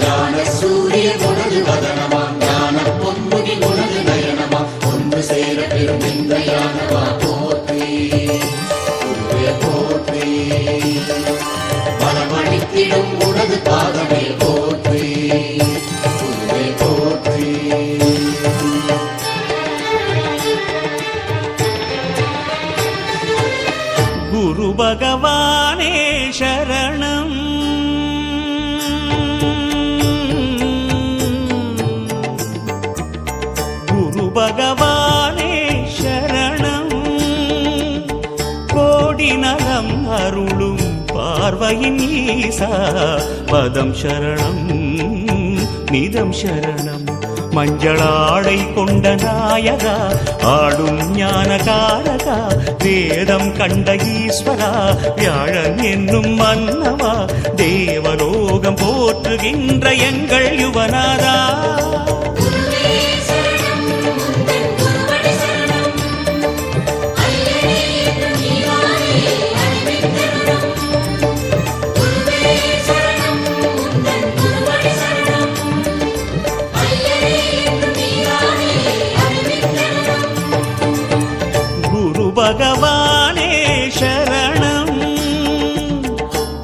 ஞான சூரிய உனது வதனமா ஞான பொன்முகி உனது நயனமா ஒன்று சேர பெறும் இந்த யானவா போற்றி குருவே போற்றி மனமணித்திடும் உனது பாதமே போற்றி குருவே போற்றி குரு பகவானே சரணம் குரு பகவானே சரணம் கோடி நலம் அருளும் பார்வையின் ஈசா பதம் சரணம் நிதம் சரணம் மஞ்சளாடை கொண்ட நாயகா ஆடும் ஞானகாரகா வேதம் கண்ட ஈஸ்வரா வியாழன் என்னும் மன்னவா தேவலோகம் போற்றுகின்ற எங்கள் யுவனாரா பகவானே சரணம்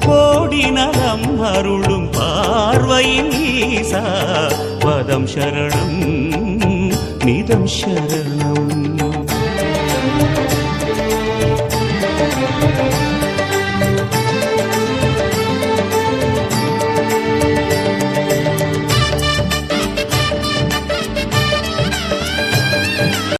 கோடி நலம் அருளும் பார்வையின் ஈசா பதம் சரணம் நிதம் சரணம்